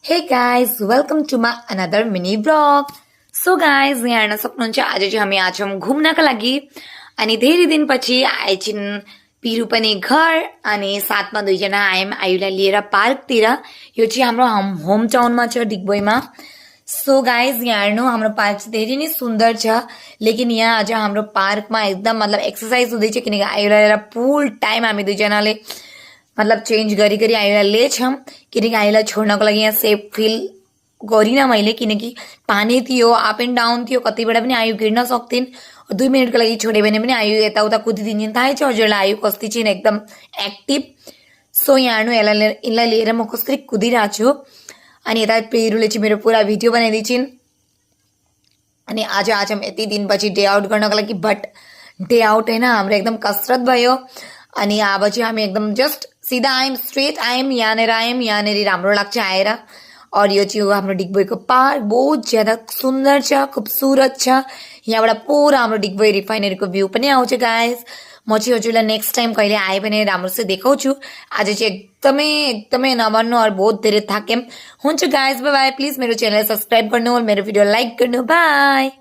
Hey guys, welcome to my another mini vlog. So guys, यहाँ हेर्न सक्नुहुन्छ आज चाहिँ हामी आज छौँ घुम्नका लागि अनि धेरै दिनपछि आएछिन् पिरु पनि घर अनि साथमा दुईजना आयौँ आयुलाई लिएर पार्कतिर। यो चाहिँ हाम्रो होम टाउनमा छ डिगबोईमा। सो गाइज यहाँ हेर्नु हाम्रो पार्क चाहिँ धेरै नै सुन्दर छ, लेकिन यहाँ आज हाम्रो पार्कमा एकदम मतलब एक्सर्साइज हुँदैछ किनकि आयुलाई लिएर फुल टाइम हामी दुईजनाले मतलब चेन्ज गरी गरी आयुलाई लिएछौँ किनकि आयुलाई छोड्नको लागि यहाँ सेफ फिल गरिनँ मैले किनकि पानी थियो, अप एन्ड डाउन थियो, कतिबाट पनि आयु गिर्न सक्थिन्। 2 मिनटको लागि छोड्यो भने पनि आयु यताउता कुदिदिने थाहै छ हजुरलाई आयु कति चाहिँ एकदम एक्टिभ। सो यहाँ हेर्नु यसलाई लिएर म कसरी कुदिरहेको छु अनि यता पेरुले चाहिँ मेरो पुरा भिडियो बनाइदिन्छन्। अनि आज यति दिनपछि डे आउट गर्नको लागि, बट डे आउट होइन हाम्रो एकदम कसरत भयो। अनि अब चाहिँ हामी एकदम जस्ट सीधा आयौँ, स्ट्रेट आयौँ, यहाँनिर राम्रो लाग्छ आएर। और यो चाहिँ हाम्रो डिगबोईको पार्क बहुत ज्यादा सुन्दर छ, खुबसुरत छ। यहाँबाट पुरा हाम्रो डिगबोई रिफाइनरीको भ्यू पनि आउँछ गाइस। म चाहिँ हजुरलाई नेक्स्ट टाइम कहिले आए भने राम्रोसित देखाउँछु। आज चाहिँ एकदमै नभन्नु और बहुत धेरै थाक्यौँ। हुन्छ गाइस, बाई बाई। प्लिज मेरो च्यानललाई सब्सक्राइब गर्नु और मेरो भिडियो लाइक गर्नु। बाई।